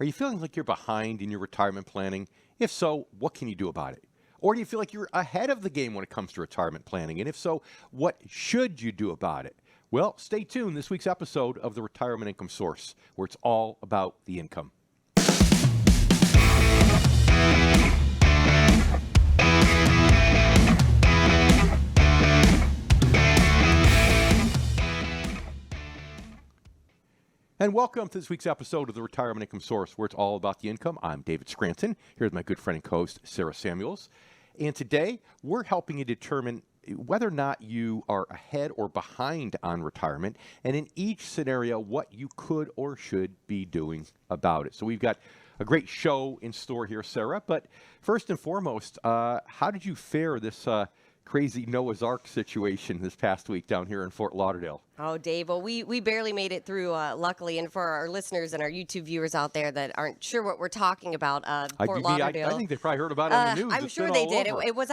Are you feeling like you're behind in your retirement planning? If so, what can you do about it? Or do you feel like you're ahead of the game when it comes to retirement planning? And if so, what should you do about it? Well, stay tuned this week's episode of the Retirement Income Source, where it's all about the income. And welcome to this week's episode of the Retirement Income Source, where it's all about the income. I'm David Scranton. Here's my good friend and co-host, Sarah Samuels. And today, we're helping you determine whether or not you are ahead or behind on retirement, and in each scenario, what you could or should be doing about it. So we've got a great show in store here, Sarah. But first and foremost, how did you fare this crazy Noah's Ark situation this past week down here in Fort Lauderdale? Oh, Dave, well, we barely made it through, luckily. And for our listeners and our YouTube viewers out there that aren't sure what we're talking about, Fort Lauderdale. I think they probably heard about it on the news. I'm sure they did. It was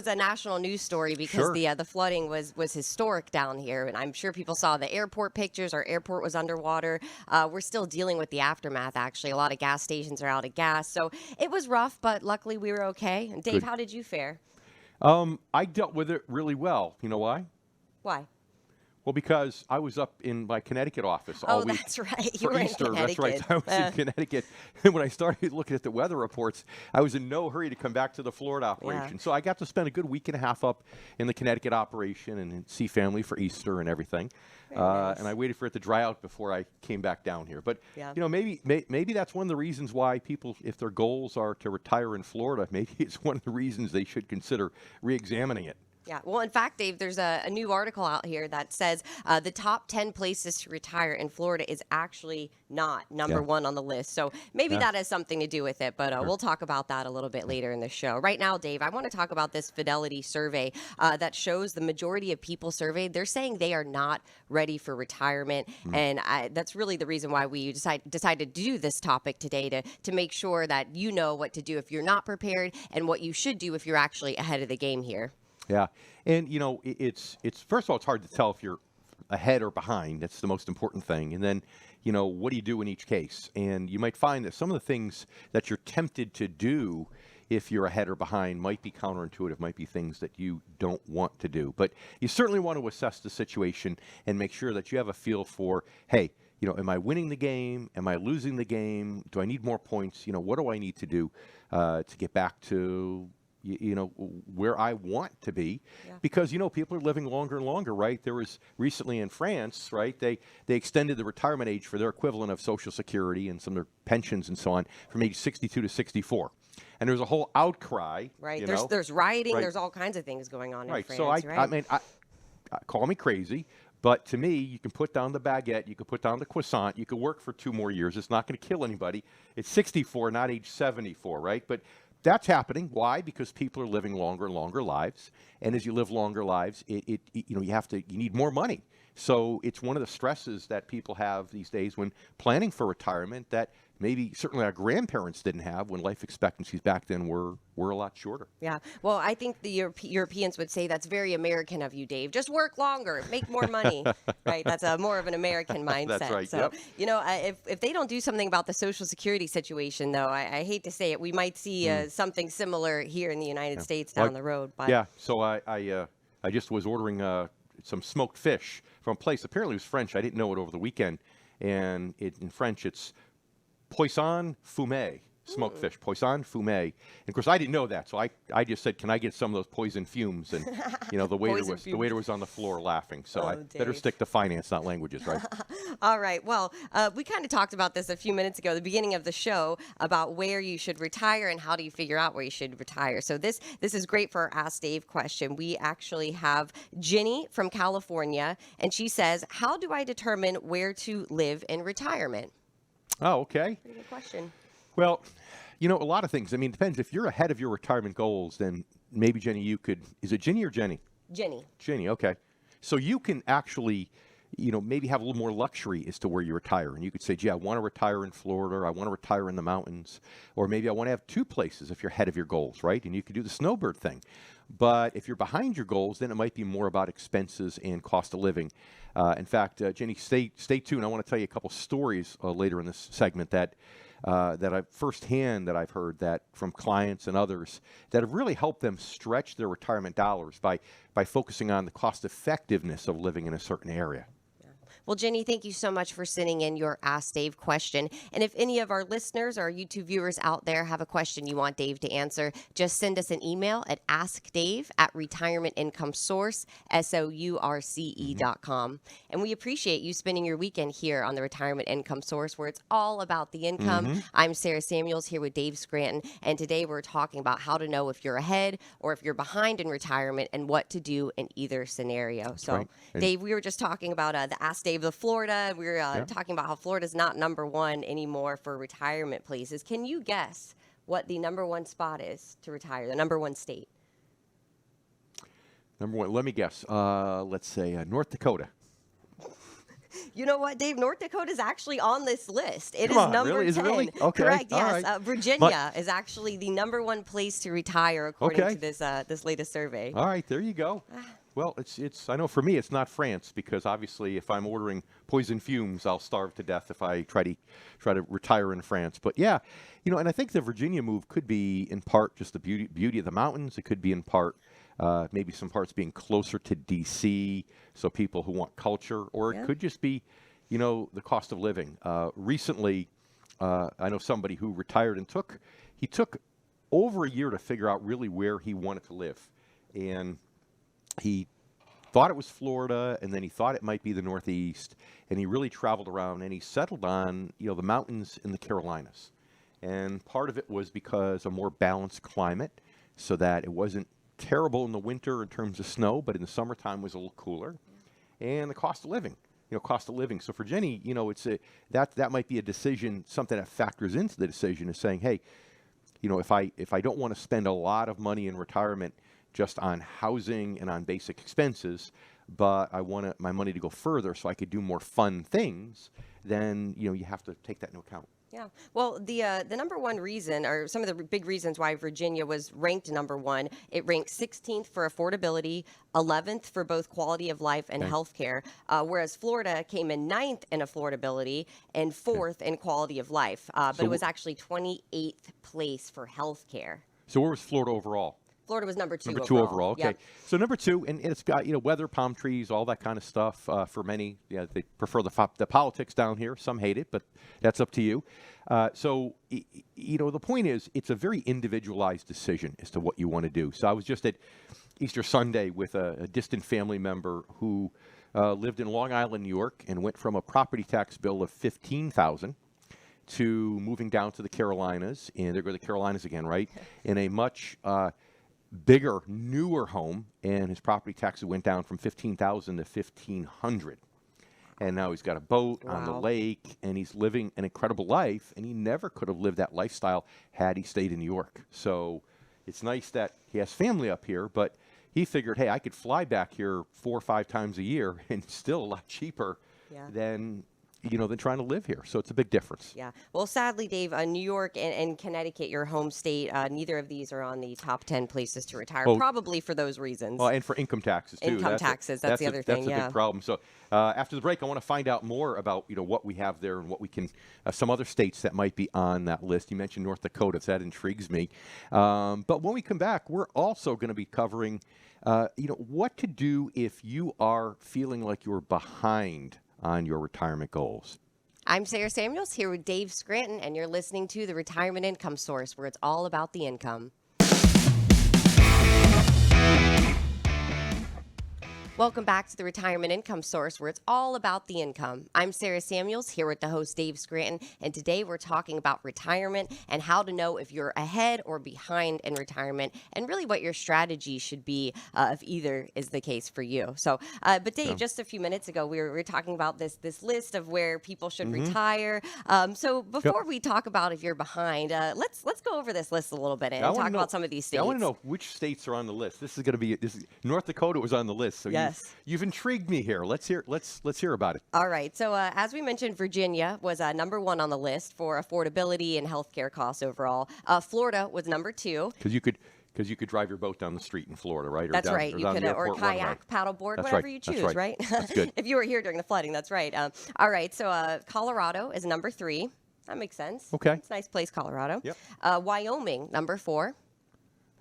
a national news story because Sure. the flooding was historic down here. And I'm sure people saw the airport pictures. Our airport was underwater. We're still dealing with the aftermath, actually. A lot of gas stations are out of gas. So it was rough, but luckily we were okay. And Dave, how did you fare? I dealt with it really well. You know why? Why? Well, because I was up in my Connecticut office all week. That's right. You For were Easter. in Connecticut. That's right. I was in Connecticut. And when I started looking at the weather reports, I was in no hurry to come back to the Florida operation. So I got to spend a good week and a half up in the Connecticut operation and see family for Easter and everything. Nice. And I waited for it to dry out before I came back down here. But, Yeah. you know, maybe that's one of the reasons why people, if their goals are to retire in Florida, maybe it's one of the reasons they should consider re-examining it. Yeah. Well, in fact, Dave, there's a new article out here that says the top 10 places to retire in Florida is actually not number one on the list. So maybe that has something to do with it, but we'll talk about that a little bit later in the show. Right now, Dave, I want to talk about this Fidelity survey that shows the majority of people surveyed, they're saying they are not ready for retirement. And that's really the reason why we decided to do this topic today, to make sure that you know what to do if you're not prepared and what you should do if you're actually ahead of the game here. Yeah. And, you know, it's first of all, it's hard to tell if you're ahead or behind. That's the most important thing. And then, you know, what do you do in each case? And you might find that some of the things that you're tempted to do if you're ahead or behind might be counterintuitive, might be things that you don't want to do. But you certainly want to assess the situation and make sure that you have a feel for, hey, you know, am I winning the game? Am I losing the game? Do I need more points? You know, what do I need to do to get back to you know, where I want to be, because, you know, people are living longer and longer, right? There was recently in France, right, they extended the retirement age for their equivalent of Social Security and some of their pensions and so on from age 62 to 64. And there was a whole outcry. Right. You There's rioting. Right. There's all kinds of things going on in France, So right? I mean, call me crazy, but to me, you can put down the baguette, you can put down the croissant, you can work for 2 more years. It's not going to kill anybody. It's 64, not age 74, right? But that's happening. Why? Because people are living longer and longer lives, and as you live longer lives, you know, you need more money. So it's one of the stresses that people have these days when planning for retirement that maybe certainly our grandparents didn't have when life expectancies back then were a lot shorter. Yeah. Well, I think the Europeans would say that's very American of you, Dave. Just work longer, make more money. Right. That's more of an American mindset. That's right. So, you know, if they don't do something about the Social Security situation, though, I hate to say it, we might see something similar here in the United States down the road. But yeah. So I just was ordering some smoked fish from a place. Apparently it was French. I didn't know it over the weekend. And in French, it's poisson fumé, smoked fish, poisson fumé. And of course, I didn't know that, so I just said, "Can I get some of those poison fumes?" And you know, the waiter was on the floor laughing. So I better stick to finance, not languages, right? All right. Well, we kind of talked about this a few minutes ago, the beginning of the show, about where you should retire and how do you figure out where you should retire. So this is great for our Ask Dave question. We actually have Ginny from California, and she says, "How do I determine where to live in retirement?" Oh, okay. Pretty good question. Well, you know, a lot of things. I mean, it depends. If you're ahead of your retirement goals, then maybe, Jenny, you could, is it Ginny or Jenny? Ginny. Ginny, okay. So you can actually, you know, maybe have a little more luxury as to where you retire. And you could say, gee, I want to retire in Florida, or I want to retire in the mountains, or maybe I want to have 2 places if you're ahead of your goals, right? And you could do the snowbird thing. But if you're behind your goals, then it might be more about expenses and cost of living. In fact, Jenny, stay tuned. I want to tell you a couple stories later in this segment that that I've firsthand that I've heard that from clients and others that have really helped them stretch their retirement dollars by focusing on the cost effectiveness of living in a certain area. Well, Jenny, thank you so much for sending in your Ask Dave question. And if any of our listeners or YouTube viewers out there have a question you want Dave to answer, just send us an email at askdave@retirementincomesource, SOURCE.com. And we appreciate you spending your weekend here on the Retirement Income Source, where it's all about the income. I'm Sarah Samuels here with Dave Scranton, and today we're talking about how to know if you're ahead or if you're behind in retirement and what to do in either scenario. So, right. Dave, we were just talking about the Ask Dave of Florida. We were talking about how Florida's not number one anymore for retirement places. Can you guess what the number one spot is to retire, the number one state? Number one, let me guess. Let's say North Dakota. You know what, Dave? North Dakota is actually on this list. It Come is on, number really? 10. Is it really? Okay, Correct, all yes. right. Virginia is actually the number one place to retire according Okay. to this latest survey. All right, there you go. Well, it's. I know for me, it's not France because obviously, if I'm ordering poison fumes, I'll starve to death if I try to retire in France. But yeah, and I think the Virginia move could be in part just the beauty of the mountains. It could be in part maybe some parts being closer to D.C. So people who want culture, or it could just be, the cost of living. Recently, I know somebody who retired and took over a year to figure out really where he wanted to live, and he thought it was Florida, and then he thought it might be the Northeast, and he really traveled around, and he settled on, the mountains in the Carolinas. And part of it was because a more balanced climate, so that it wasn't terrible in the winter in terms of snow, but in the summertime was a little cooler. And the cost of living, So for Jenny, it's that might be a decision, something that factors into the decision is saying, hey, if I don't want to spend a lot of money in retirement just on housing and on basic expenses, but I want my money to go further so I could do more fun things, then you have to take that into account. Yeah. Well, the number one reason, or some of the big reasons why Virginia was ranked number one, it ranked 16th for affordability, 11th for both quality of life and healthcare, whereas Florida came in 9th in affordability and 4th in quality of life. But it was actually 28th place for healthcare. So where was Florida overall? Florida was number two overall. Number two overall, okay. Yep. So number two, and it's got, weather, palm trees, all that kind of stuff. For many, they prefer the politics down here. Some hate it, but that's up to you. So, the point is, it's a very individualized decision as to what you want to do. So I was just at Easter Sunday with a distant family member who lived in Long Island, New York, and went from a property tax bill of $15,000 to moving down to the Carolinas, and there go the Carolinas again, right? In a much bigger, newer home, and his property taxes went down from $15,000 to $1,500. And now he's got a boat on the lake, and he's living an incredible life, and he never could have lived that lifestyle had he stayed in New York. So it's nice that he has family up here, but he figured, hey, I could fly back here 4 or 5 times a year, and still a lot cheaper than trying to live here. So it's a big difference. Yeah. Well, sadly, Dave, New York and Connecticut, your home state, neither of these are on the top 10 places to retire, probably for those reasons. Oh, and for income taxes, too. Income taxes, that's the other thing, That's a big problem. So after the break, I want to find out more about, what we have there and what we can, some other states that might be on that list. You mentioned North Dakota, so that intrigues me. But when we come back, we're also going to be covering, what to do if you are feeling like you're behind on your retirement goals. I'm Sarah Samuels here with Dave Scranton, and you're listening to the Retirement Income Source, where it's all about the income. Welcome back to the Retirement Income Source, where it's all about the income. I'm Sarah Samuels here with the host Dave Scranton, and today we're talking about retirement and how to know if you're ahead or behind in retirement, and really what your strategy should be if either is the case for you. So, but Dave, just a few minutes ago, we were talking about this list of where people should retire. So before we talk about if you're behind, let's go over this list a little bit and talk about some of these states. I want to know which states are on the list. This is going to be North Dakota was on the list, so you've intrigued me here. Let's hear about it. All right. So as we mentioned, Virginia was number one on the list for affordability and healthcare costs overall. Florida was number 2. Because you could drive your boat down the street in Florida, right? That's right. You could, or kayak, paddleboard, whatever you choose, right? That's good. If you were here during the flooding, that's right. All right. So Colorado is number 3. That makes sense. Okay. It's a nice place, Colorado. Yep. Wyoming, number 4.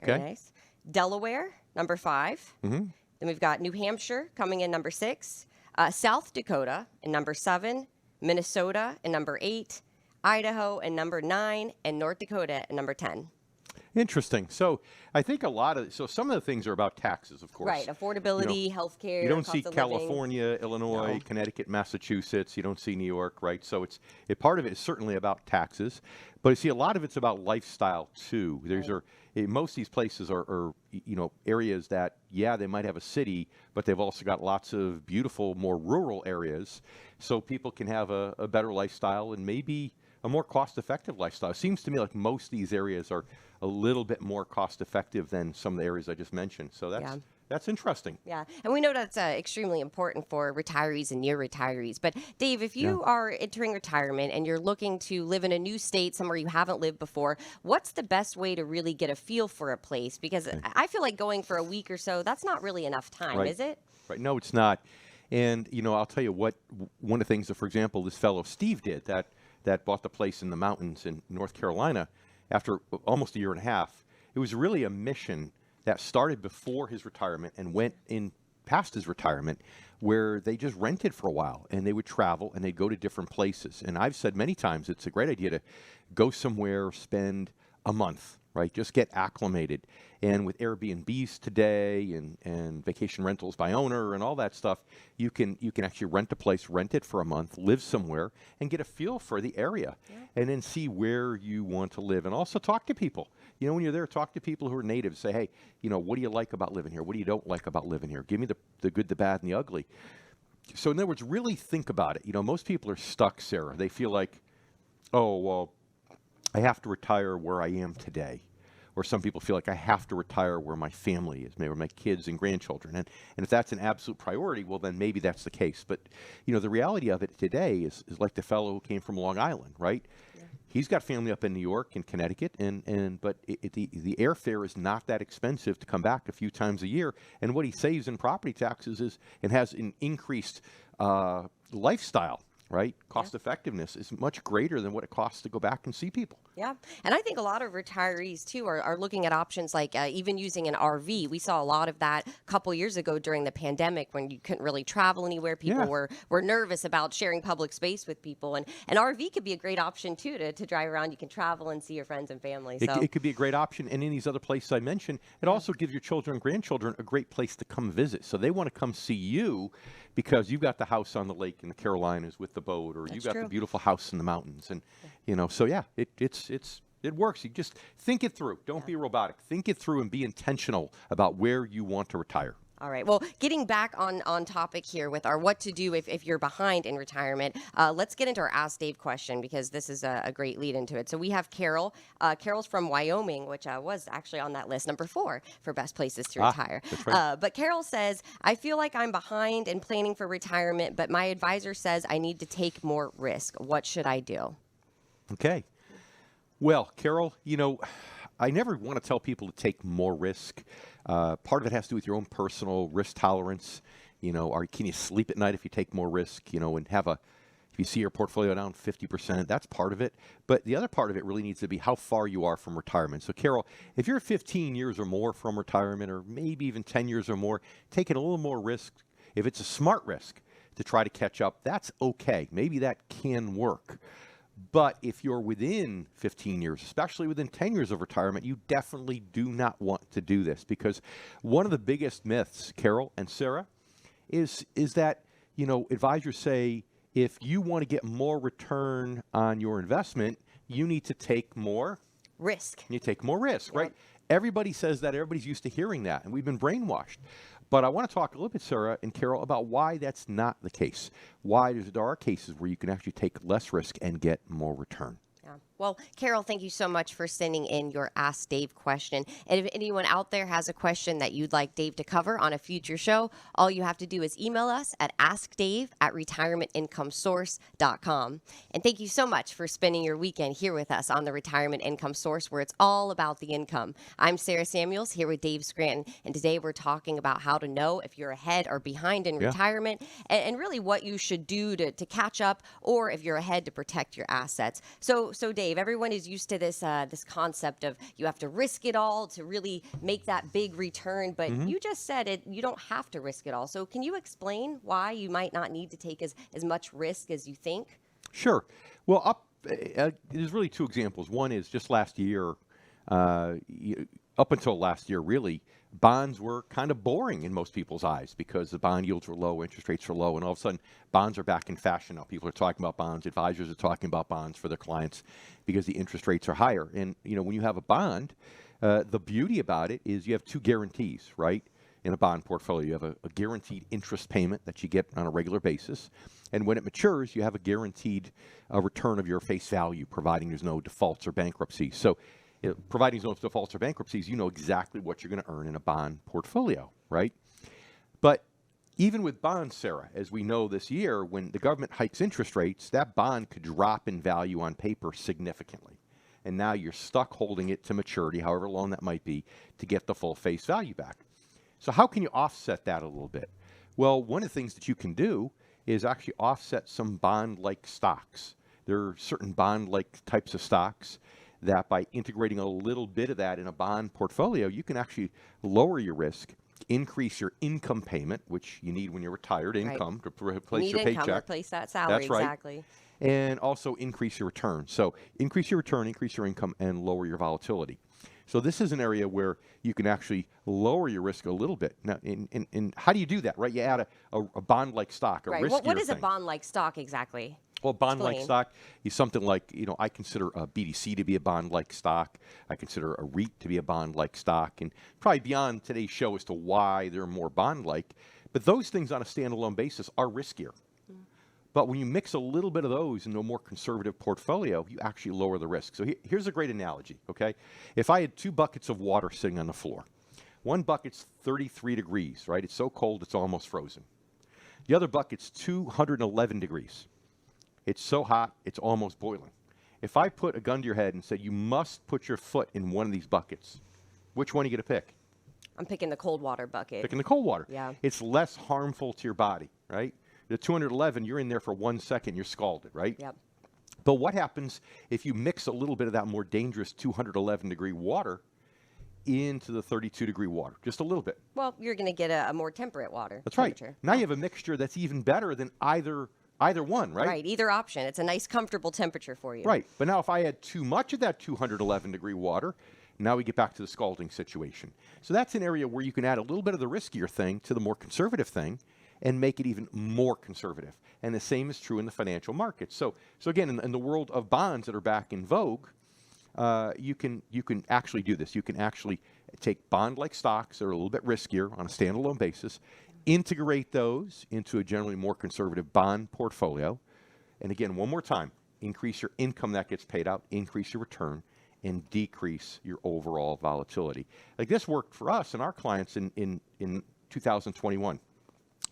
Very Okay. nice. Delaware, number 5. Mm-hmm. Then we've got New Hampshire coming in number 6. South Dakota in number 7. Minnesota in number 8. Idaho in number 9. And North Dakota in number 10. Interesting. So I think some of the things are about taxes, of course. Right. Affordability, healthcare. You don't cost see of living. California, Illinois, No. Connecticut, Massachusetts. You don't see New York, right? So part of it is certainly about taxes, but you see a lot of it's about lifestyle too. Most of these places are areas that, yeah, they might have a city, but they've also got lots of beautiful, more rural areas, so people can have a better lifestyle and maybe a more cost-effective lifestyle. It seems to me like most of these areas are a little bit more cost-effective than some of the areas I just mentioned. So that's interesting. Yeah, and we know that's extremely important for retirees and near retirees. But Dave, if you are entering retirement and you're looking to live in a new state, somewhere you haven't lived before, what's the best way to really get a feel for a place? Because I feel like going for a week or so, that's not really enough time, Right. is it? Right. No, it's not. And, I'll tell you what, one of the things that, for example, this fellow Steve did that bought the place in the mountains in North Carolina after almost a year and a half. It was really a mission that started before his retirement and went in past his retirement, where they just rented for a while and they would travel and they'd go to different places. And I've said many times it's a great idea to go somewhere, spend a month, right? Just get acclimated. And with Airbnbs today and vacation rentals by owner and all that stuff, you can actually rent a place, rent it for a month, live somewhere, and get a feel for the area, and then see where you want to live. And also talk to people. When you're there, talk to people who are natives. Say, hey, what do you like about living here? What do you don't like about living here? Give me the good, the bad, and the ugly. So in other words, really think about it. Most people are stuck, Sarah. They feel like, oh, well, I have to retire where I am today. Or some people feel like I have to retire where my family is, maybe where my kids and grandchildren. And if that's an absolute priority, well, then maybe that's the case. But, the reality of it today is like the fellow who came from Long Island, right? Yeah. He's got family up in New York and Connecticut, but the airfare is not that expensive to come back a few times a year. And what he saves in property taxes has an increased lifestyle. Right? Cost effectiveness is much greater than what it costs to go back and see people. Yeah. And I think a lot of retirees, too, are looking at options like even using an RV. We saw a lot of that a couple years ago during the pandemic when you couldn't really travel anywhere. People were nervous about sharing public space with people. And an RV could be a great option, too, to drive around. You can travel and see your friends and family. It could be a great option. And in these other places I mentioned, it also gives your children and grandchildren a great place to come visit. So they want to come see you because you've got the house on the lake in the Carolinas with the boat, or you've got the beautiful house in the mountains. And, so it works. You just think it through. Don't be robotic. Think it through and be intentional about where you want to retire. All right. Well, getting back on topic here with our what to do if you're behind in retirement, let's get into our Ask Dave question, because this is a great lead into it. So we have Carol. Carol's from Wyoming, which was actually on that list, number 4 for best places to retire. That's right. But Carol says, I feel like I'm behind in planning for retirement, but my advisor says I need to take more risk. What should I do? Okay. Well, Carol, I never want to tell people to take more risk. Part of it has to do with your own personal risk tolerance. Can you sleep at night if you take more risk? And if you see your portfolio down 50%, that's part of it. But the other part of it really needs to be how far you are from retirement. So, Carol, if you're 15 years or more from retirement, or maybe even 10 years or more, taking a little more risk, if it's a smart risk to try to catch up, that's okay. Maybe that can work. But if you're within 15 years, especially within 10 years of retirement, you definitely do not want to do this, because one of the biggest myths, Carol and Sarah, is that, advisors say if you want to get more return on your investment, you need to take more risk. You take more risk, right? Everybody says that. Everybody's used to hearing that, and we've been brainwashed. But I want to talk a little bit, Sarah and Carol, about why that's not the case. Why there are cases where you can actually take less risk and get more return. Yeah. Well, Carol, thank you so much for sending in your Ask Dave question. And if anyone out there has a question that you'd like Dave to cover on a future show, all you have to do is email us at askdave@retirementincomesource.com. And thank you so much for spending your weekend here with us on the Retirement Income Source, where it's all about the income. I'm Sarah Samuels here with Dave Scranton, and today we're talking about how to know if you're ahead or behind in retirement, and really what you should do to catch up, or if you're ahead to protect your assets. So Dave, everyone is used to this concept of you have to risk it all to really make that big return, but you just said it, you don't have to risk it all. So can you explain why you might not need to take as much risk as you think? Sure. Well, there's really two examples. One is just last year, up until last year, really, bonds were kind of boring in most people's eyes because the bond yields were low, interest rates were low, and all of a sudden bonds are back in fashion now. People are talking about bonds, advisors are talking about bonds for their clients because the interest rates are higher. And when you have a bond, the beauty about it is you have two guarantees, right? In a bond portfolio, you have a guaranteed interest payment that you get on a regular basis, and when it matures, you have a guaranteed return of your face value, providing there's no defaults or bankruptcies. So providing no defaults or bankruptcies, you know exactly what you're going to earn in a bond portfolio, right? But even with bonds, Sarah, as we know this year, when the government hikes interest rates, that bond could drop in value on paper significantly. And now you're stuck holding it to maturity, however long that might be, to get the full face value back. So how can you offset that a little bit? Well, one of the things that you can do is actually offset some bond-like stocks. There are certain bond-like types of stocks that by integrating a little bit of that in a bond portfolio, you can actually lower your risk, increase your income payment, which you need when you're retired, income to replace your paycheck. Replace that salary, That's right. Exactly. And also increase your return. So increase your return, increase your income, and lower your volatility. So this is an area where you can actually lower your risk a little bit. Now, in how do you do that, right? You add a bond-like stock, a riskier What is thing. a bond-like stock exactly? Well, bond-like stock is something like, I consider a BDC to be a bond-like stock. I consider a REIT to be a bond-like stock. And probably beyond today's show as to why they're more bond-like. But those things on a standalone basis are riskier. But when you mix a little bit of those into a more conservative portfolio, you actually lower the risk. So here's a great analogy, okay? If I had two buckets of water sitting on the floor, one bucket's 33 degrees, right? It's so cold it's almost frozen. The other bucket's 211 degrees. It's so hot, it's almost boiling. If I put a gun to your head and said, you must put your foot in one of these buckets, which one are you going to pick? I'm picking the cold water bucket. Picking the cold water. Yeah. It's less harmful to your body, right? The 211, you're in there for 1 second, you're scalded, right? Yep. But what happens if you mix a little bit of that more dangerous 211-degree water into the 32-degree water? Just a little bit. Well, you're going to get a more temperate water. That's right. Now you have a mixture that's even better than either one, right? Right, either option. It's a nice, comfortable temperature for you. Right. But now if I had too much of that 211-degree water, now we get back to the scalding situation. So that's an area where you can add a little bit of the riskier thing to the more conservative thing and make it even more conservative. And the same is true in the financial markets. So again, in the world of bonds that are back in vogue, you can actually do this. You can actually take bond-like stocks that are a little bit riskier on a standalone basis, integrate those into a generally more conservative bond portfolio. And again, one more time, increase your income that gets paid out, increase your return, and decrease your overall volatility. Like this worked for us and our clients in 2021.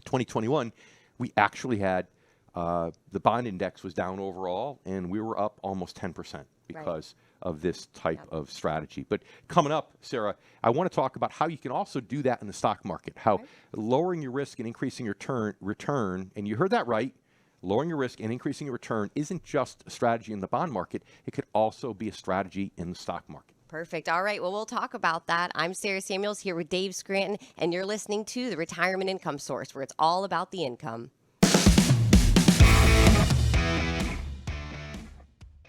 2021, we actually had the bond index was down overall, and we were up almost 10% because of this type of strategy. But coming up, Sarah, I want to talk about how you can also do that in the stock market, how lowering your risk and increasing your return, and you heard that right, lowering your risk and increasing your return isn't just a strategy in the bond market, it could also be a strategy in the stock market. Perfect. All right. Well, we'll talk about that. I'm Sarah Samuels here with Dave Scranton, and you're listening to the Retirement Income Source, where it's all about the income.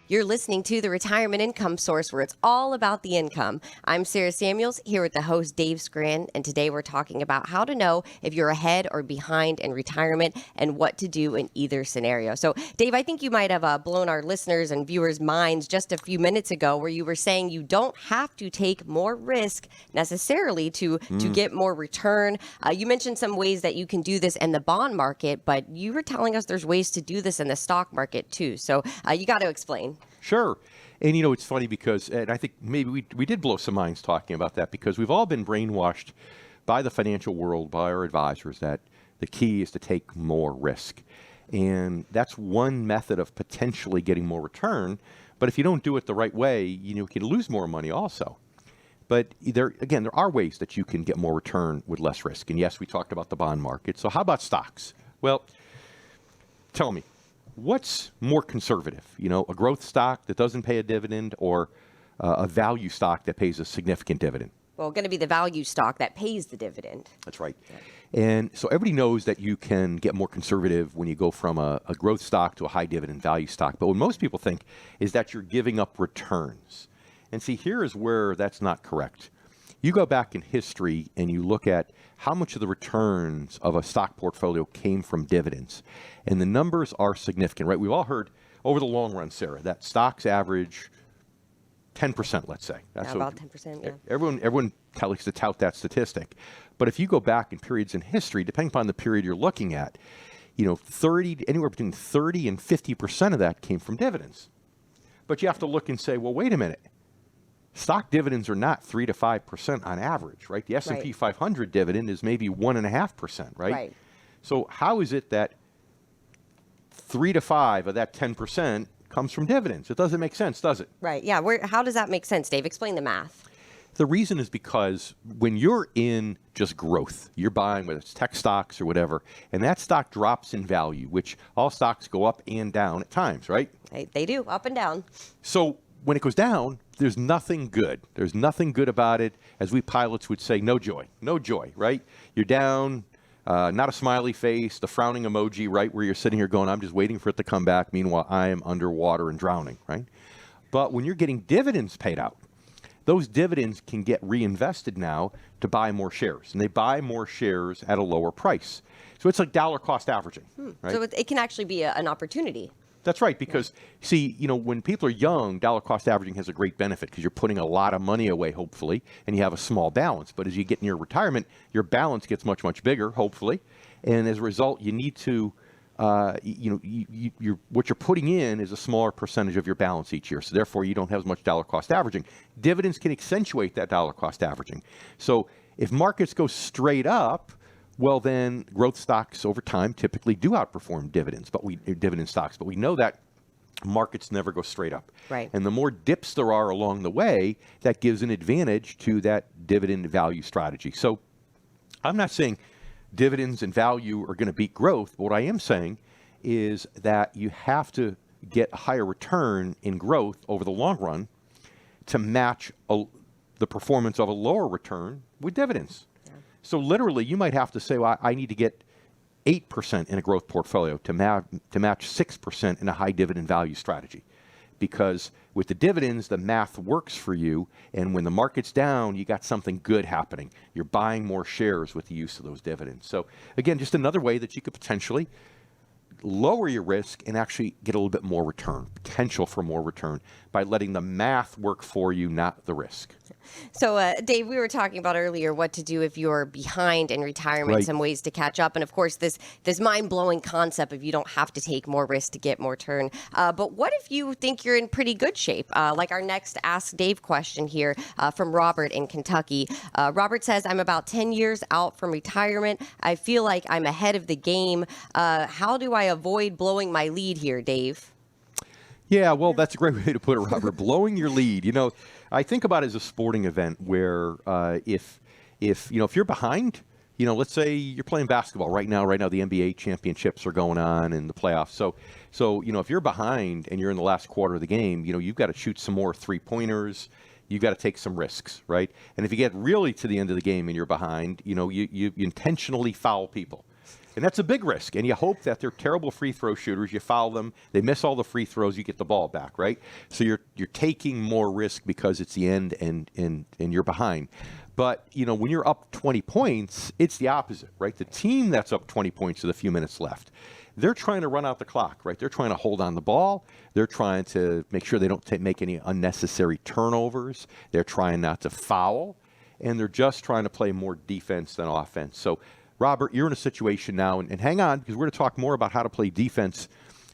You're listening to the Retirement Income Source, where it's all about the income. I'm Sarah Samuels here with the host, Dave Scranton, and today we're talking about how to know if you're ahead or behind in retirement and what to do in either scenario. So, Dave, I think you might have blown our listeners and viewers' minds just a few minutes ago where you were saying you don't have to take more risk necessarily to get more return. You mentioned some ways that you can do this in the bond market, but you were telling us there's ways to do this in the stock market too. So you got to explain. Sure. And, it's funny because, and I think maybe we did blow some minds talking about that, because we've all been brainwashed by the financial world, by our advisors, that the key is to take more risk. And that's one method of potentially getting more return. But if you don't do it the right way, you can lose more money also. But there are ways that you can get more return with less risk. And yes, we talked about the bond market. So how about stocks? Well, tell me, what's more conservative? A growth stock that doesn't pay a dividend, or a value stock that pays a significant dividend? Well, going to be the value stock that pays the dividend. That's right. Yeah. And so everybody knows that you can get more conservative when you go from a growth stock to a high dividend value stock. But what most people think is that you're giving up returns. And see, here is where that's not correct. You go back in history and you look at how much of the returns of a stock portfolio came from dividends. And the numbers are significant, right? We've all heard over the long run, Sarah, that stocks average 10%, let's say. That's about 10%, yeah. Everyone likes to tout that statistic. But if you go back in periods in history, depending upon the period you're looking at, anywhere between 30 and 50% of that came from dividends. But you have to look and say, well, wait a minute. Stock dividends are not 3 to 5% on average, right? The S&P 500 dividend is maybe 1.5%, right? Right. So how is it that 3 to 5 of that 10% comes from dividends? It doesn't make sense, does it? Right. Yeah. How does that make sense, Dave? Explain the math. The reason is because when you're in just growth, you're buying, whether it's tech stocks or whatever, and that stock drops in value, which all stocks go up and down at times, right? They do, up and down. So when it goes down, there's nothing good. There's nothing good about it. As we pilots would say, no joy, right? You're down, not a smiley face, the frowning emoji, right, where you're sitting here going, I'm just waiting for it to come back. Meanwhile, I am underwater and drowning, right? But when you're getting dividends paid out, those dividends can get reinvested now to buy more shares. And they buy more shares at a lower price. So it's like dollar cost averaging, right? So it can actually be an opportunity. That's right, because, see, when people are young, dollar cost averaging has a great benefit because you're putting a lot of money away, hopefully, and you have a small balance. But as you get near retirement, your balance gets much, much bigger, hopefully. And as a result, you need to, what you're putting in is a smaller percentage of your balance each year. So therefore, you don't have as much dollar cost averaging. Dividends can accentuate that dollar cost averaging. So if markets go straight up, well, then growth stocks over time typically do outperform dividend stocks. But we know that markets never go straight up. Right. And the more dips there are along the way, that gives an advantage to that dividend value strategy. So I'm not saying dividends and value are going to beat growth. But what I am saying is that you have to get a higher return in growth over the long run to match the performance of a lower return with dividends. So literally, you might have to say, well, I need to get 8% in a growth portfolio to match 6% in a high dividend value strategy. Because with the dividends, the math works for you. And when the market's down, you got something good happening. You're buying more shares with the use of those dividends. So again, just another way that you could potentially lower your risk and actually get a little bit more return, potential for more return, by letting the math work for you, not the risk. So, Dave, we were talking about earlier what to do if you're behind in retirement, Right. some ways to catch up. And of course, this mind-blowing concept of you don't have to take more risk to get more return. But what if you think you're in pretty good shape? Like our next Ask Dave question here from Robert in Kentucky. Robert says, I'm about 10 years out from retirement. I feel like I'm ahead of the game. How do I avoid blowing my lead here, Dave? Yeah, well, that's a great way to put it, Robert. Blowing your lead. I think about it as a sporting event where if you're behind, let's say you're playing basketball right now the NBA championships are going on and the playoffs. So if you're behind and you're in the last quarter of the game, you've got to shoot some more three-pointers. You've got to take some risks, right? And if you get really to the end of the game and you're behind, you intentionally foul people. And that's a big risk. And you hope that they're terrible free throw shooters. You foul them. They miss all the free throws. You get the ball back, right? So you're taking more risk because it's the end and you're behind. But, when you're up 20 points, it's the opposite, right? The team that's up 20 points with a few minutes left, they're trying to run out the clock, right? They're trying to hold on the ball. They're trying to make sure they don't make any unnecessary turnovers. They're trying not to foul. And they're just trying to play more defense than offense. So Robert, you're in a situation now, and hang on, because we're going to talk more about how to play defense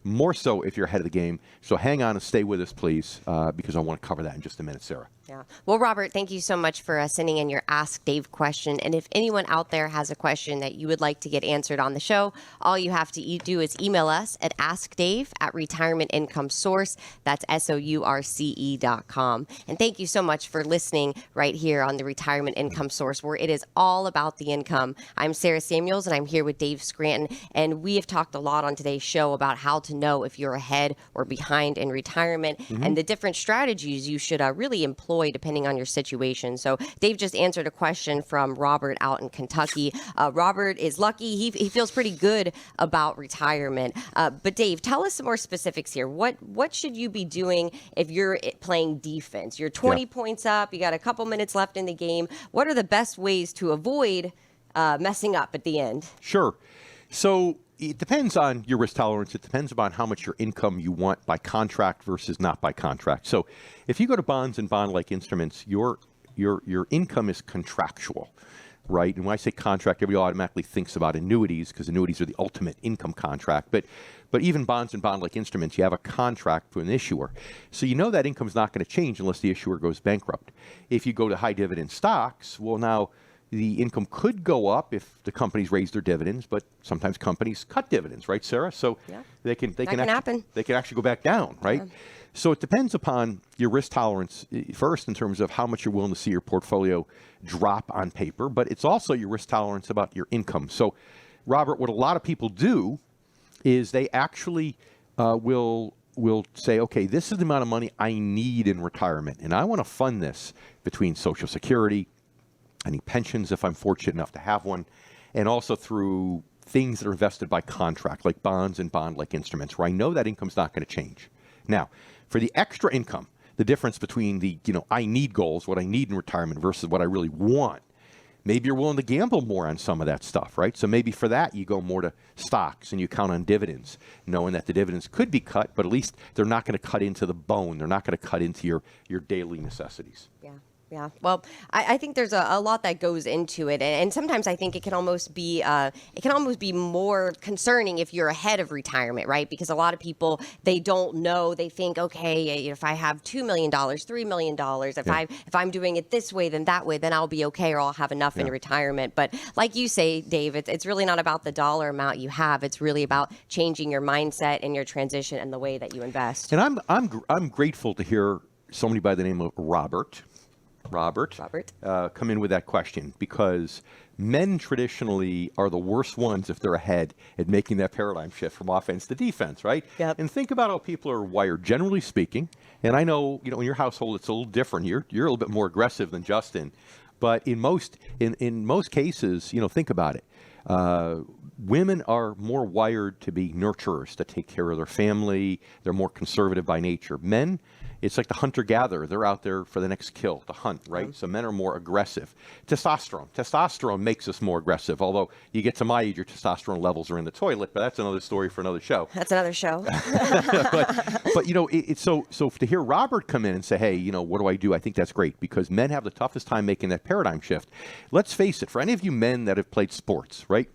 more so if you're ahead of the game. So hang on and stay with us, please, because I want to cover that in just a minute, Sarah. Yeah. Well, Robert, thank you so much for sending in your Ask Dave question. And if anyone out there has a question that you would like to get answered on the show, all you have to do is email us at askdave@Retirement Income Source. That's SOURCE.com. And thank you so much for listening right here on the Retirement Income Source, where it is all about the income. I'm Sarah Samuels, and I'm here with Dave Scranton. And we have talked a lot on today's show about how to know if you're ahead or behind in retirement and the different strategies you should really employ depending on your situation. So Dave just answered a question from Robert out in Kentucky. Robert is lucky. He feels pretty good about retirement. But Dave, tell us some more specifics here. What should you be doing if you're playing defense? You're 20 points up. You got a couple minutes left in the game. What are the best ways to avoid messing up at the end? Sure. So it depends on your risk tolerance. It depends upon how much your income you want by contract versus not by contract. So if you go to bonds and bond-like instruments, your income is contractual, right? And when I say contract, everybody automatically thinks about annuities because annuities are the ultimate income contract. But even bonds and bond-like instruments, you have a contract with an issuer. So you know that income's not going to change unless the issuer goes bankrupt. If you go to high dividend stocks, well, now the income could go up if the companies raise their dividends, but sometimes companies cut dividends, right, Sarah? So they can actually go back down, right? Yeah. So it depends upon your risk tolerance first in terms of how much you're willing to see your portfolio drop on paper, but it's also your risk tolerance about your income. So, Robert, what a lot of people do is they actually will say, okay, this is the amount of money I need in retirement, and I want to fund this between Social Security, any pensions if I'm fortunate enough to have one, and also through things that are invested by contract, like bonds and bond-like instruments, where I know that income's not going to change. Now, for the extra income, the difference between the, I need goals, what I need in retirement versus what I really want, maybe you're willing to gamble more on some of that stuff, right? So maybe for that, you go more to stocks and you count on dividends, knowing that the dividends could be cut, but at least they're not going to cut into the bone. They're not going to cut into your daily necessities. Yeah. Yeah, well, I think there's a lot that goes into it, and sometimes I think it can almost be more concerning if you're ahead of retirement, right? Because a lot of people, they don't know. They think, okay, if I have $2 million, $3 million, if I'm doing it this way, then that way, then I'll be okay, or I'll have enough in retirement. But like you say, Dave, it's really not about the dollar amount you have. It's really about changing your mindset and your transition and the way that you invest. And I'm grateful to hear somebody by the name of Robert come in with that question, because men traditionally are the worst ones if they're ahead at making that paradigm shift from offense to defense, right? Yep. And think about how people are wired, generally speaking. And I know, in your household it's a little different. You're a little bit more aggressive than Justin, but in most cases, think about it. Women are more wired to be nurturers, to take care of their family. They're more conservative by nature. Men, it's like the hunter-gatherer. They're out there for the next kill, to hunt, right? So men are more aggressive. Testosterone makes us more aggressive, although you get to my age, your testosterone levels are in the toilet, but that's another story for another show. That's another show. but it's so to hear Robert come in and say, hey, what do I do? I think that's great, because men have the toughest time making that paradigm shift. Let's face it, for any of you men that have played sports, right?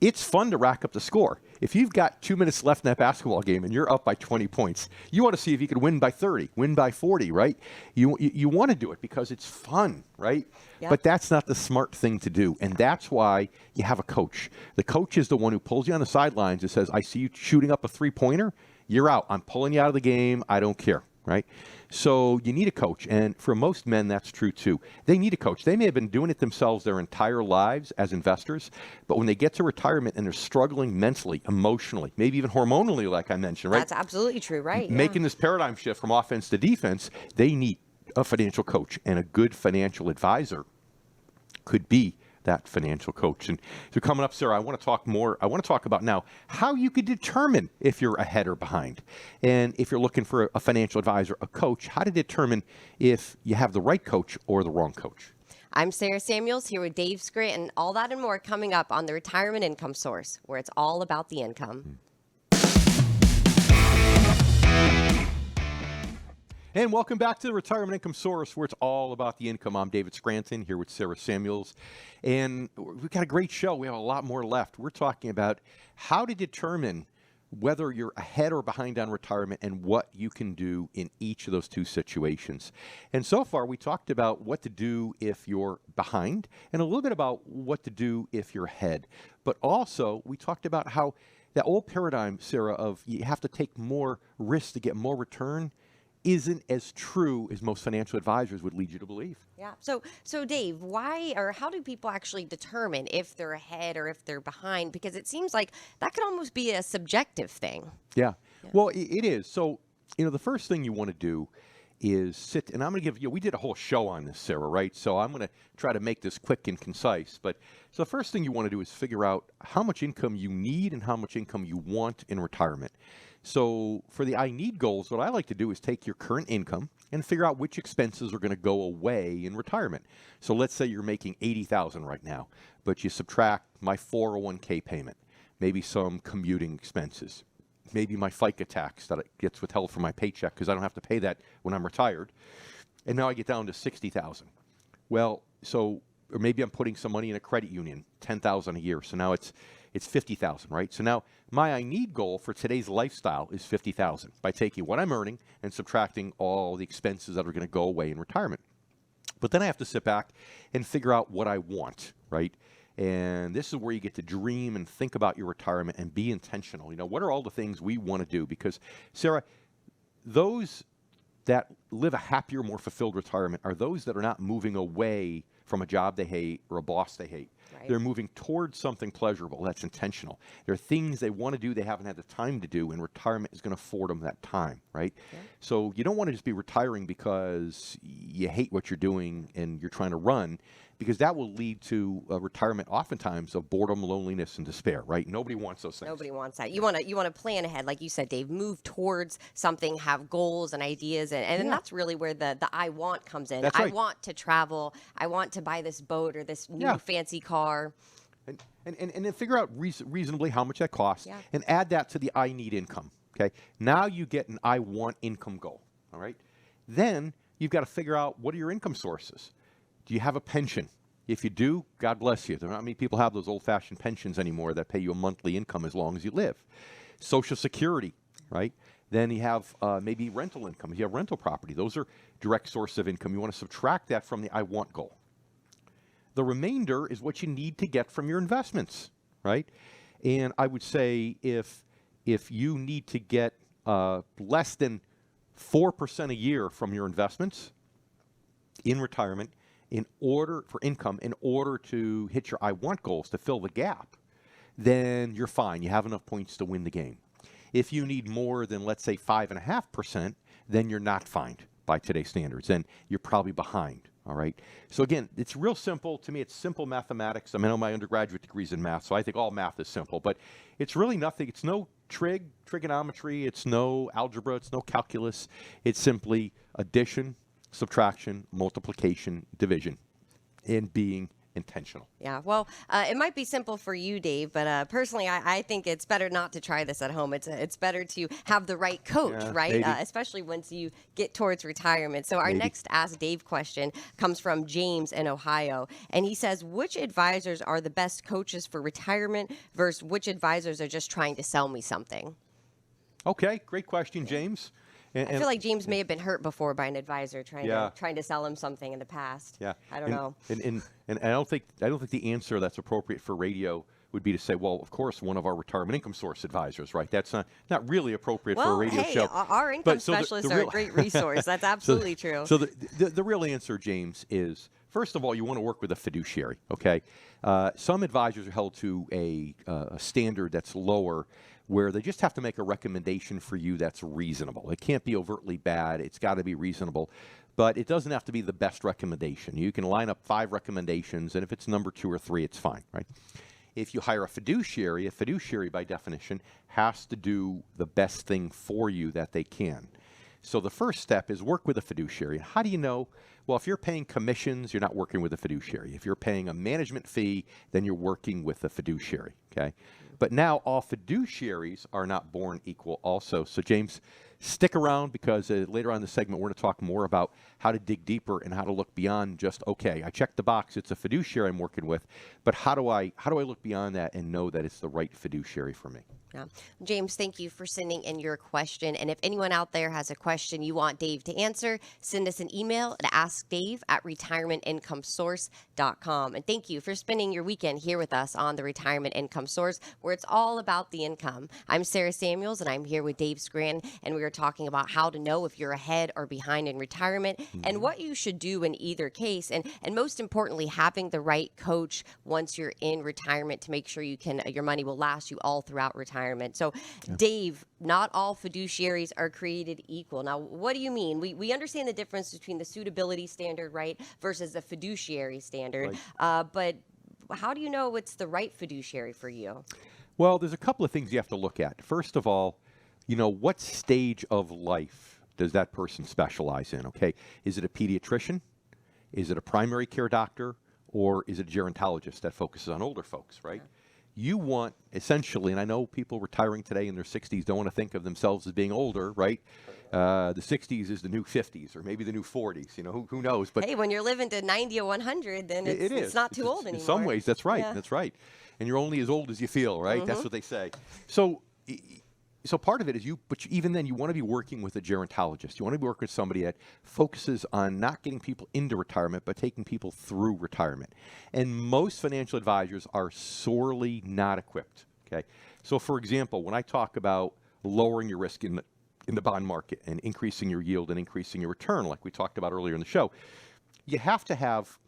It's fun to rack up the score. If you've got 2 minutes left in that basketball game and you're up by 20 points, you want to see if you can win by 30, win by 40, right? You want to do it because it's fun, right? Yep. But that's not the smart thing to do, and that's why you have a coach. The coach is the one who pulls you on the sidelines and says, I see you shooting up a three-pointer, you're out. I'm pulling you out of the game. I don't care, right? So you need a coach, and for most men, that's true too. They need a coach. They may have been doing it themselves their entire lives as investors, but when they get to retirement and they're struggling mentally, emotionally, maybe even hormonally, like I mentioned, right? That's absolutely true, right? Making this paradigm shift from offense to defense, they need a financial coach, and a good financial advisor could be that financial coach. And so coming up, Sarah, I want to talk about now how you could determine if you're ahead or behind. And if you're looking for a financial advisor, a coach, how to determine if you have the right coach or the wrong coach. I'm Sarah Samuels here with Dave Scranton. All that and more coming up on the Retirement Income Source, where it's all about the income. And welcome back to the Retirement Income Source, where it's all about the income. I'm David Scranton here with Sarah Samuels. And we've got a great show. We have a lot more left. We're talking about how to determine whether you're ahead or behind on retirement and what you can do in each of those two situations. And so far, we talked about what to do if you're behind and a little bit about what to do if you're ahead. But also, we talked about how that old paradigm, Sarah, of you have to take more risk to get more return isn't as true as most financial advisors would lead you to believe. Yeah. So Dave, why or how do people actually determine if they're ahead or if they're behind? Because it seems like that could almost be a subjective thing. Yeah. Well, it is. So, the first thing you want to do is sit, and I'm going to give you, we did a whole show on this, Sarah, right? So I'm going to try to make this quick and concise. But so the first thing you want to do is figure out how much income you need and how much income you want in retirement. So for the I need goals, what I like to do is take your current income and figure out which expenses are going to go away in retirement. So let's say you're making $80,000 right now, but you subtract my 401k payment, maybe some commuting expenses, maybe my FICA tax that gets withheld from my paycheck because I don't have to pay that when I'm retired. And now I get down to $60,000. Well, or maybe I'm putting some money in a credit union, $10,000 a year. So now it's $50,000, right? So now my I need goal for today's lifestyle is $50,000 by taking what I'm earning and subtracting all the expenses that are going to go away in retirement. But then I have to sit back and figure out what I want, right? And this is where you get to dream and think about your retirement and be intentional. What are all the things we want to do? Because, Sarah, those that live a happier, more fulfilled retirement are those that are not moving away from a job they hate or a boss they hate. Right. They're moving towards something pleasurable that's intentional. There are things they want to do they haven't had the time to do, and retirement is going to afford them that time, right? Yeah. So you don't want to just be retiring because you hate what you're doing and you're trying to run, because that will lead to a retirement oftentimes of boredom, loneliness, and despair, right? Nobody wants those things. Nobody wants that. You want to plan ahead, like you said, Dave, move towards something, have goals and ideas, and that's really where the I want comes in. That's right. I want to travel. I want to buy this boat or this new fancy car. And then figure out reasonably how much that costs and add that to the I need income, okay? Now you get an I want income goal, all right? Then you've got to figure out what are your income sources. Do you have a pension? If you do, God bless you. There are not many people have those old-fashioned pensions anymore that pay you a monthly income as long as you live. Social Security, right? Then you have maybe rental income. You have rental property. Those are direct source of income. You want to subtract that from the I want goal. The remainder is what you need to get from your investments, right? And I would say if you need to get less than 4% a year from your investments in retirement in order to hit your I want goals, to fill the gap, then you're fine. You have enough points to win the game. If you need more than, let's say, 5.5%, then you're not fine by today's standards, and you're probably behind. All right. So again, it's real simple. To me, it's simple mathematics. I know my undergraduate degree's in math, so I think all math is simple. But it's really nothing. It's no trigonometry. It's no algebra. It's no calculus. It's simply addition, subtraction, multiplication, division, and being intentional. Yeah, well, it might be simple for you, Dave, but personally, I think it's better not to try this at home. It's better to have the right coach, right? Especially once you get towards retirement. So our next Ask Dave question comes from James in Ohio, and he says, which advisors are the best coaches for retirement versus which advisors are just trying to sell me something? Okay, great question, James. I feel like James may have been hurt before by an advisor trying to sell him something in the past. Yeah, I don't know. And I don't think the answer that's appropriate for radio would be to say, well, of course, one of our retirement income source advisors, right? That's not really appropriate for a radio show. Our income specialists are a great resource. That's absolutely true. So the real answer, James, is first of all, you want to work with a fiduciary. Okay, some advisors are held to a standard that's lower, where they just have to make a recommendation for you that's reasonable. It can't be overtly bad. It's got to be reasonable. But it doesn't have to be the best recommendation. You can line up 5 recommendations, and if it's number 2 or 3, it's fine, right? If you hire a fiduciary by definition has to do the best thing for you that they can. So the first step is work with a fiduciary. How do you know Well, if you're paying commissions, you're not working with a fiduciary. If you're paying a management fee, then you're working with a fiduciary, okay? But now all fiduciaries are not born equal also. So James, stick around because later on in the segment, we're going to talk more about how to dig deeper and how to look beyond just, okay, I checked the box, it's a fiduciary I'm working with, but how do I look beyond that and know that it's the right fiduciary for me? Yeah. James, thank you for sending in your question. And if anyone out there has a question you want Dave to answer, send us an email at askdave@retirementincomesource.com. And thank you for spending your weekend here with us on the Retirement Income Source, where it's all about the income. I'm Sarah Samuels, and I'm here with Dave Scranton, and we are talking about how to know if you're ahead or behind in retirement and what you should do in either case. And most importantly, having the right coach once you're in retirement to make sure your money will last you all throughout retirement. So, Dave, not all fiduciaries are created equal. Now, what do you mean? We understand the difference between the suitability standard, right, versus the fiduciary standard. Right. But how do you know it's the right fiduciary for you? Well, there's a couple of things you have to look at. First of all, what stage of life does that person specialize in, okay? Is it a pediatrician? Is it a primary care doctor? Or is it a gerontologist that focuses on older folks, right? Yeah. You want, essentially, and I know people retiring today in their 60s don't want to think of themselves as being older, right? The 60s is the new 50s or maybe the new 40s, who knows? But hey, when you're living to 90 or 100, then it's not too old anymore. In some ways, that's right. Yeah. That's right. And you're only as old as you feel, right? That's what they say. So part of it is but even then you want to be working with a gerontologist. You want to be working with somebody that focuses on not getting people into retirement, but taking people through retirement. And most financial advisors are sorely not equipped, okay? So for example, when I talk about lowering your risk in the bond market and increasing your yield and increasing your return, like we talked about earlier in the show, you have to have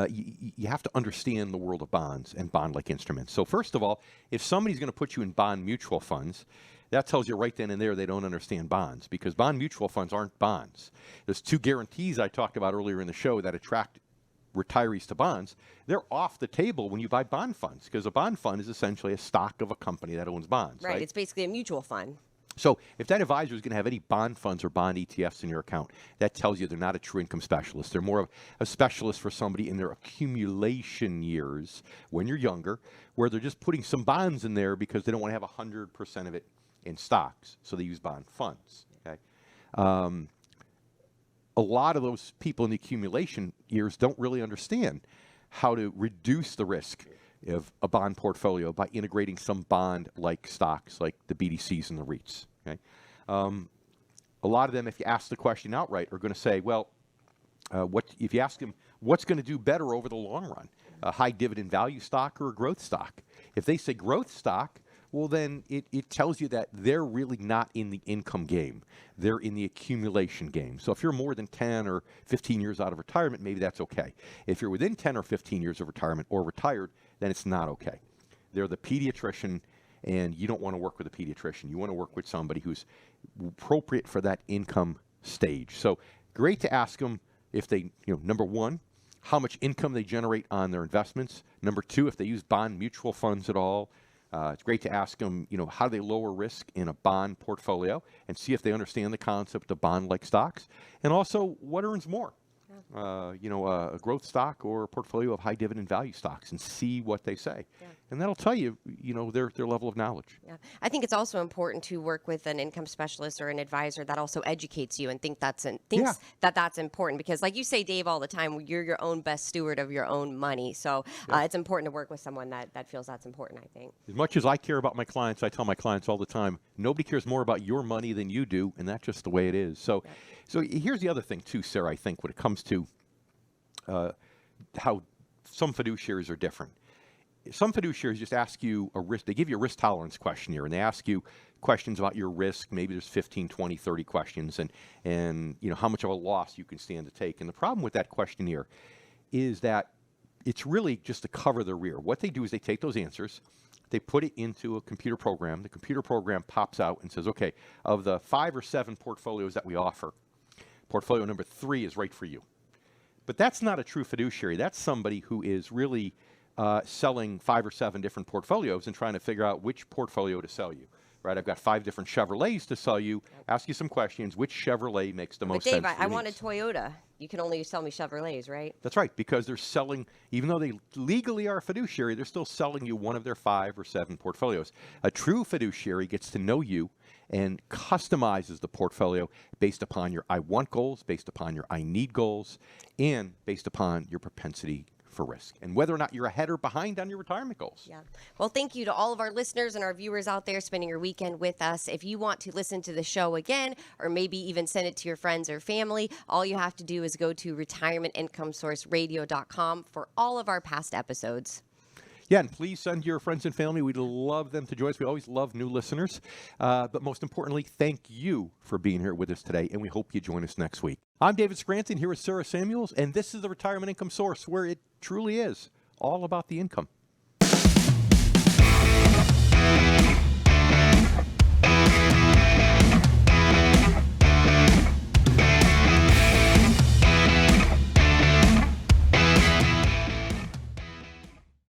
you have to understand the world of bonds and bond-like instruments. So first of all, if somebody's going to put you in bond mutual funds, that tells you right then and there they don't understand bonds, because bond mutual funds aren't bonds. There's two guarantees I talked about earlier in the show that attract retirees to bonds. They're off the table when you buy bond funds, because a bond fund is essentially a stock of a company that owns bonds. Right. It's basically a mutual fund. So if that advisor is going to have any bond funds or bond ETFs in your account, that tells you they're not a true income specialist. They're more of a specialist for somebody in their accumulation years when you're younger, where they're just putting some bonds in there because they don't want to have 100% of it in stocks. So they use bond funds. Okay. A lot of those people in the accumulation years don't really understand how to reduce the risk of a bond portfolio by integrating some bond-like stocks like the BDCs and the REITs. Okay? A lot of them, if you ask the question outright, are going to say, well, if you ask them, what's going to do better over the long run, a high dividend value stock or a growth stock? If they say growth stock, well, then it tells you that they're really not in the income game. They're in the accumulation game. So if you're more than 10 or 15 years out of retirement, maybe that's okay. If you're within 10 or 15 years of retirement or retired, then it's not okay. They're the pediatrician, and you don't want to work with a pediatrician. You want to work with somebody who's appropriate for that income stage. So great to ask them if they, number one, how much income they generate on their investments. Number two, if they use bond mutual funds at all. It's great to ask them, how do they lower risk in a bond portfolio and see if they understand the concept of bond-like stocks. And also, what earns more? A growth stock or a portfolio of high dividend value stocks, and see what they say. Yeah. And that'll tell you, their level of knowledge. Yeah. I think it's also important to work with an income specialist or an advisor that also educates you and thinks that's important, because like you say, Dave, all the time, you're your own best steward of your own money. So it's important to work with someone that feels that's important, I think. As much as I care about my clients, I tell my clients all the time, nobody cares more about your money than you do, and that's just the way it is. So, So here's the other thing too, Sarah, I think, when it comes to how some fiduciaries are different. Some fiduciaries just ask you they give you a risk tolerance questionnaire, and they ask you questions about your risk. Maybe there's 15, 20, 30 questions, and how much of a loss you can stand to take. And the problem with that questionnaire is that it's really just to cover the rear. What they do is they take those answers, they put it into a computer program. The computer program pops out and says, okay, of the 5 or 7 portfolios that we offer, portfolio number 3 is right for you. But that's not a true fiduciary. That's somebody who is really selling 5 or 7 different portfolios and trying to figure out which portfolio to sell you. Right? I've got 5 different Chevrolets to sell you. Ask you some questions. Which Chevrolet makes the most sense? But Dave, I want a Toyota. you can only sell me Chevrolets, right? That's right, because they're selling, even though they legally are a fiduciary, they're still selling you one of their 5 or 7 portfolios. A true fiduciary gets to know you and customizes the portfolio based upon your I want goals, based upon your I need goals, and based upon your propensity for risk, and whether or not you're ahead or behind on your retirement goals. Yeah. Well, thank you to all of our listeners and our viewers out there spending your weekend with us. If you want to listen to the show again, or maybe even send it to your friends or family, all you have to do is go to retirementincomesourceradio.com for all of our past episodes. Yeah, and please send your friends and family. We'd love them to join us. We always love new listeners. But most importantly, thank you for being here with us today, and we hope you join us next week. I'm David Scranton here with Sarah Samuels, and this is the Retirement Income Source, where it truly is all about the income.